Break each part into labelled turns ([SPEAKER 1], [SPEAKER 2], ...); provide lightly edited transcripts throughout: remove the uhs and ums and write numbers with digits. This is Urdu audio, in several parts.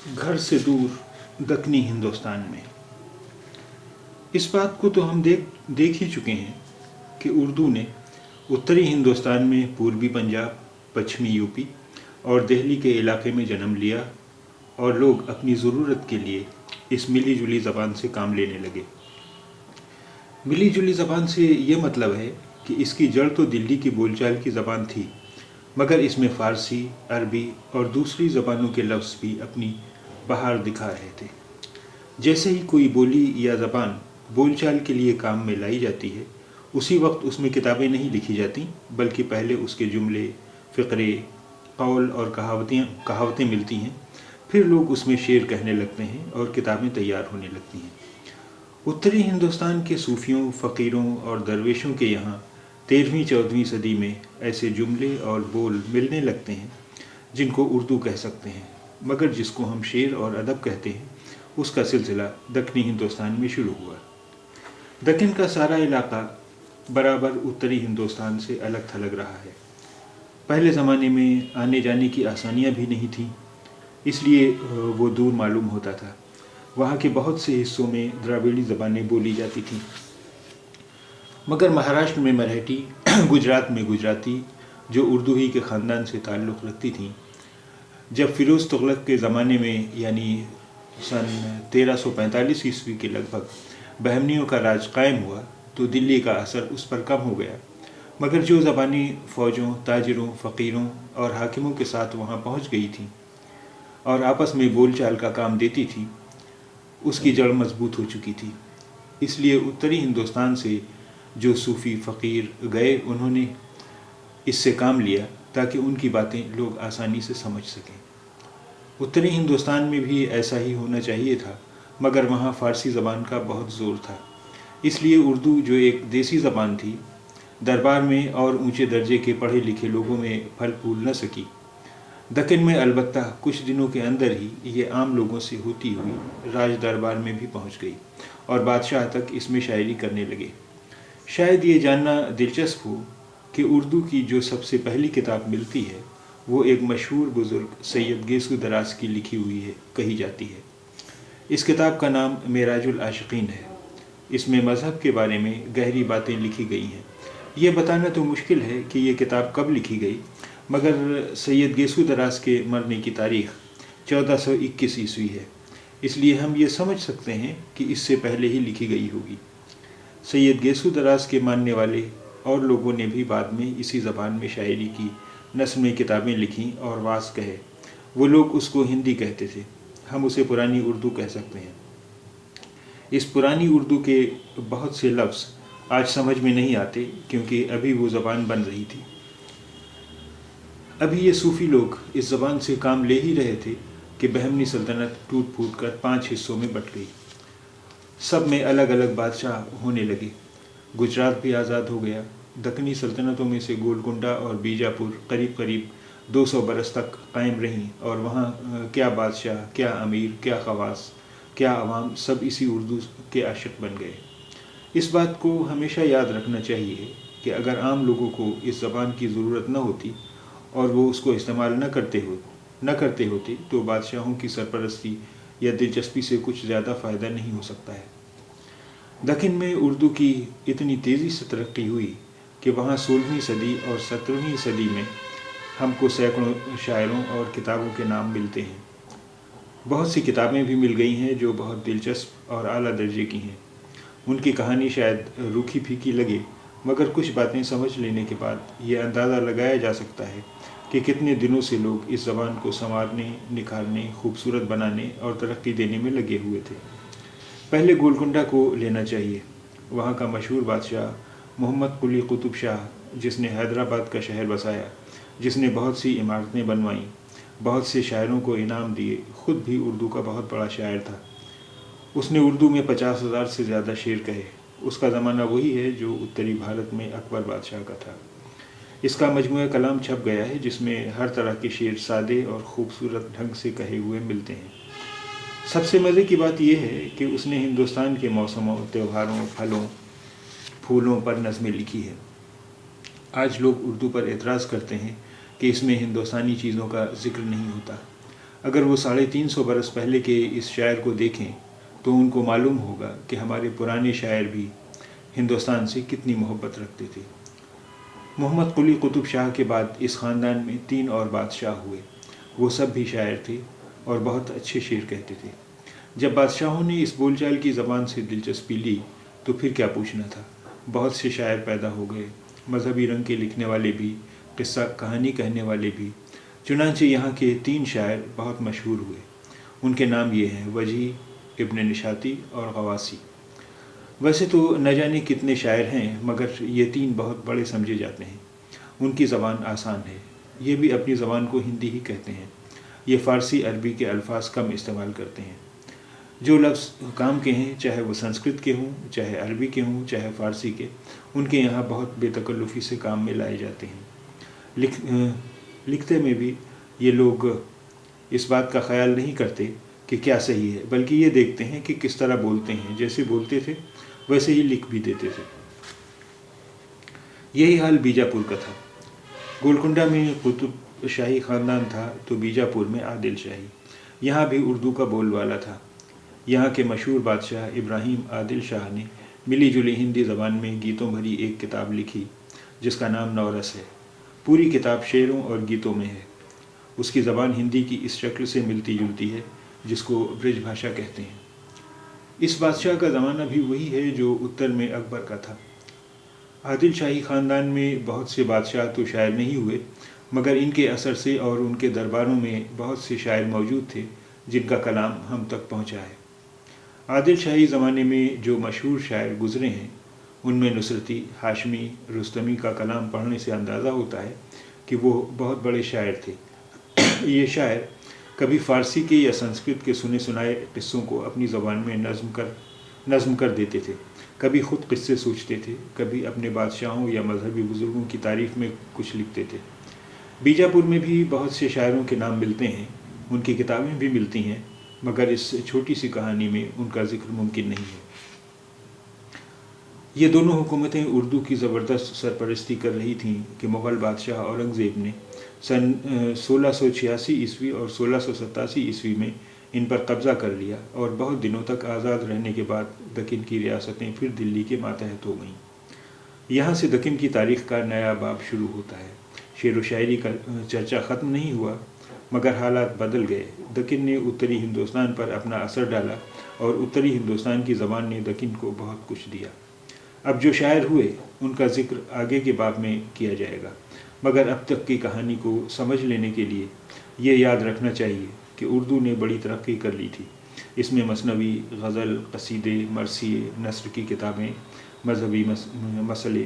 [SPEAKER 1] گھر سے دور دکنی ہندوستان میں۔ اس بات کو تو ہم دیکھ ہی چکے ہیں کہ اردو نے اتری ہندوستان میں پوربی پنجاب، پچھمی یو پی اور دہلی کے علاقے میں جنم لیا، اور لوگ اپنی ضرورت کے لیے اس ملی جلی زبان سے کام لینے لگے۔ ملی جلی زبان سے یہ مطلب ہے کہ اس کی جڑ تو دلی کی بول چال کی زبان تھی، مگر اس میں فارسی، عربی اور دوسری زبانوں کے لفظ بھی اپنی بہار دکھا رہے تھے۔ جیسے ہی کوئی بولی یا زبان بول چال کے لیے کام میں لائی جاتی ہے، اسی وقت اس میں کتابیں نہیں لکھی جاتی، بلکہ پہلے اس کے جملے، فقرے، قول اور کہاوتیں ملتی ہیں، پھر لوگ اس میں شعر کہنے لگتے ہیں اور کتابیں تیار ہونے لگتی ہیں۔ اتری ہندوستان کے صوفیوں، فقیروں اور درویشوں کے یہاں 13ویں 14ویں صدی میں ایسے جملے اور بول ملنے لگتے ہیں جن کو اردو کہہ سکتے ہیں، مگر جس کو ہم شعر اور ادب کہتے ہیں، اس کا سلسلہ دکنی ہندوستان میں شروع ہوا۔ دکن کا سارا علاقہ برابر اتری ہندوستان سے الگ تھلگ رہا ہے۔ پہلے زمانے میں آنے جانے کی آسانیاں بھی نہیں تھیں، اس لیے وہ دور معلوم ہوتا تھا۔ وہاں کے بہت سے حصوں میں دراوڑی زبانیں بولی جاتی تھیں، مگر مہاراشٹر میں مراٹھی، گجرات میں گجراتی، جو اردو ہی کے خاندان سے تعلق رکھتی تھیں۔ جب فیروز تغلق کے زمانے میں یعنی سن 1345 عیسوی کے لگ بھگ بہمنیوں کا راج قائم ہوا تو دلی کا اثر اس پر کم ہو گیا، مگر جو زبانیں فوجوں، تاجروں، فقیروں اور حاکموں کے ساتھ وہاں پہنچ گئی تھیں اور آپس میں بول چال کا کام دیتی تھیں، اس کی جڑ مضبوط ہو چکی تھی۔ اس لیے اتری ہندوستان سے جو صوفی فقیر گئے، انہوں نے اس سے کام لیا تاکہ ان کی باتیں لوگ آسانی سے سمجھ سکیں۔ اتری ہندوستان میں بھی ایسا ہی ہونا چاہیے تھا، مگر وہاں فارسی زبان کا بہت زور تھا، اس لیے اردو جو ایک دیسی زبان تھی، دربار میں اور اونچے درجے کے پڑھے لکھے لوگوں میں پھل پھول نہ سکی۔ دکن میں البتہ کچھ دنوں کے اندر ہی یہ عام لوگوں سے ہوتی ہوئی راج دربار میں بھی پہنچ گئی اور بادشاہ تک اس میں شاعری کرنے لگے۔ شاید یہ جاننا دلچسپ ہو کہ اردو کی جو سب سے پہلی کتاب ملتی ہے وہ ایک مشہور بزرگ سید گیسو دراز کی لکھی ہوئی ہے کہی جاتی ہے۔ اس کتاب کا نام معراج العاشقین ہے۔ اس میں مذہب کے بارے میں گہری باتیں لکھی گئی ہیں۔ یہ بتانا تو مشکل ہے کہ یہ کتاب کب لکھی گئی، مگر سید گیسو دراز کے مرنے کی تاریخ 1421 عیسوی ہے، اس لیے ہم یہ سمجھ سکتے ہیں کہ اس سے پہلے ہی لکھی گئی ہوگی۔ سید گیسو دراز کے ماننے والے اور لوگوں نے بھی بعد میں اسی زبان میں شاعری کی، نثر میں کتابیں لکھیں اور واعظ کہے۔ وہ لوگ اس کو ہندی کہتے تھے، ہم اسے پرانی اردو کہہ سکتے ہیں۔ اس پرانی اردو کے بہت سے لفظ آج سمجھ میں نہیں آتے، کیونکہ ابھی وہ زبان بن رہی تھی۔ ابھی یہ صوفی لوگ اس زبان سے کام لے ہی رہے تھے کہ بہمنی سلطنت ٹوٹ پھوٹ کر 5 حصوں میں بٹ گئی۔ سب میں الگ الگ بادشاہ ہونے لگے۔ گجرات بھی آزاد ہو گیا۔ دکنی سلطنتوں میں سے گولکنڈہ اور بیجاپور قریب قریب 200 برس تک قائم رہیں، اور وہاں کیا بادشاہ، کیا امیر، کیا خواص، کیا عوام، سب اسی اردو کے عاشق بن گئے۔ اس بات کو ہمیشہ یاد رکھنا چاہیے کہ اگر عام لوگوں کو اس زبان کی ضرورت نہ ہوتی اور وہ اس کو استعمال نہ کرتے ہوتے تو بادشاہوں کی سرپرستی یا دلچسپی سے کچھ زیادہ فائدہ نہیں ہو سکتا ہے۔ دکن میں اردو کی اتنی تیزی سے ترقی ہوئی کہ وہاں 16ویں صدی اور 17ویں صدی میں ہم کو سینکڑوں شاعروں اور کتابوں کے نام ملتے ہیں۔ بہت سی کتابیں بھی مل گئی ہیں جو بہت دلچسپ اور اعلیٰ درجے کی ہیں۔ ان کی کہانی شاید روکھی پھیکی لگے، مگر کچھ باتیں سمجھ لینے کے بعد یہ اندازہ لگایا جا سکتا ہے کہ کتنے دنوں سے لوگ اس زبان کو سنوارنے، نکھارنے، خوبصورت بنانے اور ترقی دینے میں لگے ہوئے تھے۔ پہلے گولکنڈہ کو لینا چاہیے۔ وہاں کا مشہور بادشاہ محمد قلی قطب شاہ، جس نے حیدرآباد کا شہر بسایا، جس نے بہت سی عمارتیں بنوائیں، بہت سے شاعروں کو انعام دیے، خود بھی اردو کا بہت بڑا شاعر تھا۔ اس نے اردو میں 50,000 سے زیادہ شعر کہے۔ اس کا زمانہ وہی ہے جو اتری بھارت میں اکبر بادشاہ کا تھا۔ اس کا مجموعہ کلام چھپ گیا ہے جس میں ہر طرح کے شعر سادے اور خوبصورت ڈھنگ سے کہے ہوئے ملتے ہیں۔ سب سے مزے کی بات یہ ہے کہ اس نے ہندوستان کے موسموں، تہواروں، پھلوں، پھولوں پر نظمیں لکھی ہیں۔ آج لوگ اردو پر اعتراض کرتے ہیں کہ اس میں ہندوستانی چیزوں کا ذکر نہیں ہوتا، اگر وہ 350 برس پہلے کے اس شاعر کو دیکھیں تو ان کو معلوم ہوگا کہ ہمارے پرانے شاعر بھی ہندوستان سے کتنی محبت رکھتے تھے۔ محمد قلی قطب شاہ کے بعد اس خاندان میں 3 اور بادشاہ ہوئے۔ وہ سب بھی شاعر تھے اور بہت اچھے شعر کہتے تھے۔ جب بادشاہوں نے اس بول چال کی زبان سے دلچسپی لی تو پھر کیا پوچھنا تھا۔ بہت سے شاعر پیدا ہو گئے، مذہبی رنگ کے لکھنے والے بھی، قصہ کہانی کہنے والے بھی۔ چنانچہ یہاں کے 3 شاعر بہت مشہور ہوئے۔ ان کے نام یہ ہیں: وجیح، ابن نشاطی اور غواصی۔ ویسے تو نہ جانے کتنے شاعر ہیں، مگر یہ 3 بہت بڑے سمجھے جاتے ہیں۔ ان کی زبان آسان ہے، یہ بھی اپنی زبان کو ہندی ہی کہتے ہیں۔ یہ فارسی عربی کے الفاظ کم استعمال کرتے ہیں۔ جو لفظ کام کے ہیں، چاہے وہ سنسکرت کے ہوں، چاہے عربی کے ہوں، چاہے فارسی کے، ان کے یہاں بہت بے تکلفی سے کام میں لائے جاتے ہیں۔ لکھتے میں بھی یہ لوگ اس بات کا خیال نہیں کرتے کہ کیا صحیح ہے، بلکہ یہ دیکھتے ہیں کہ کس طرح بولتے ہیں۔ جیسے بولتے تھے ویسے ہی لکھ بھی دیتے تھے۔ یہی حال بیجاپور کا تھا۔ گولکنڈہ میں قطب شاہی خاندان تھا تو بیجاپور میں عادل شاہی۔ یہاں بھی اردو کا بول والا تھا۔ یہاں کے مشہور بادشاہ ابراہیم عادل شاہ نے ملی جلی ہندی زبان میں گیتوں بھری ایک کتاب لکھی جس کا نام نورس ہے۔ پوری کتاب شعروں اور گیتوں میں ہے۔ اس کی زبان ہندی کی اس شکل سے ملتی جلتی ہے جس کو برج بھاشا کہتے ہیں۔ اس بادشاہ کا زمانہ بھی وہی ہے جو اتر میں اکبر کا تھا۔ عادل شاہی خاندان میں بہت سے بادشاہ تو شاعر نہیں ہوئے، مگر ان کے اثر سے اور ان کے درباروں میں بہت سے شاعر موجود تھے جن کا کلام ہم تک پہنچا ہے۔ عادل شاہی زمانے میں جو مشہور شاعر گزرے ہیں ان میں نصرتی، ہاشمی، رستمی کا کلام پڑھنے سے اندازہ ہوتا ہے کہ وہ بہت بڑے شاعر تھے۔ یہ شاعر کبھی فارسی کے یا سنسکرت کے سنے سنائے قصوں کو اپنی زبان میں نظم کر دیتے تھے، کبھی خود قصے سوچتے تھے، کبھی اپنے بادشاہوں یا مذہبی بزرگوں کی تعریف میں کچھ لکھتے تھے۔ بیجاپور میں بھی بہت سے شاعروں کے نام ملتے ہیں، ان کی کتابیں بھی ملتی ہیں، مگر اس چھوٹی سی کہانی میں ان کا ذکر ممکن نہیں ہے۔ یہ دونوں حکومتیں اردو کی زبردست سرپرستی کر رہی تھیں کہ مغل بادشاہ اورنگزیب نے سن 1686 عیسوی اور 1687 عیسوی میں ان پر قبضہ کر لیا اور بہت دنوں تک آزاد رہنے کے بعد دکن کی ریاستیں پھر دلی کے ماتحت ہو گئیں۔ یہاں سے دکن کی تاریخ کا نیا باب شروع ہوتا ہے۔ شعر و شاعری کا چرچا ختم نہیں ہوا، مگر حالات بدل گئے۔ دکن نے اتری ہندوستان پر اپنا اثر ڈالا اور اتری ہندوستان کی زبان نے دکن کو بہت کچھ دیا۔ اب جو شاعر ہوئے ان کا ذکر آگے کے باب میں کیا جائے گا، مگر اب تک کی کہانی کو سمجھ لینے کے لیے یہ یاد رکھنا چاہیے کہ اردو نے بڑی ترقی کر لی تھی۔ اس میں مثنوی، غزل، قصیدے، مرثیے، نثر کی کتابیں، مذہبی مسئلے،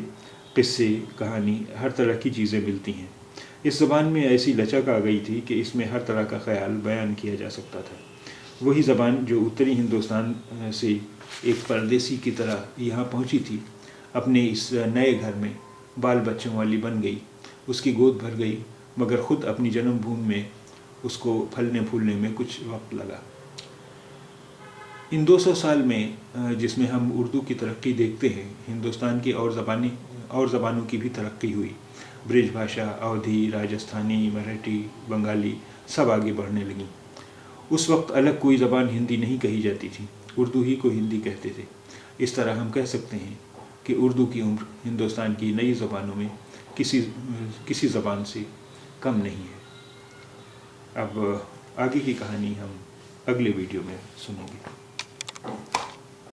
[SPEAKER 1] قصے، کہانی، ہر طرح کی چیزیں ملتی ہیں۔ اس زبان میں ایسی لچک آ گئی تھی کہ اس میں ہر طرح کا خیال بیان کیا جا سکتا تھا۔ وہی زبان جو اتری ہندوستان سے ایک پردیسی کی طرح یہاں پہنچی تھی، اپنے اس نئے گھر میں بال بچوں والی بن گئی، اس کی گود بھر گئی، مگر خود اپنی جنم بھومی میں اس کو پھلنے پھولنے میں کچھ وقت لگا۔ ان 200 سال میں جس میں ہم اردو کی ترقی دیکھتے ہیں، ہندوستان کی اور زبانوں کی بھی ترقی ہوئی۔ برج بھاشا، اودھی، راجستھانی، مراٹھی، بنگالی سب آگے بڑھنے لگیں۔ اس وقت الگ کوئی زبان ہندی نہیں کہی جاتی تھی، اردو ہی کو ہندی کہتے تھے۔ اس طرح ہم کہہ سکتے ہیں کہ اردو کی عمر ہندوستان کی نئی زبانوں میں کسی زبان سے کم نہیں ہے۔ اب آگے کی کہانی ہم اگلے ویڈیو میں سنیں گے۔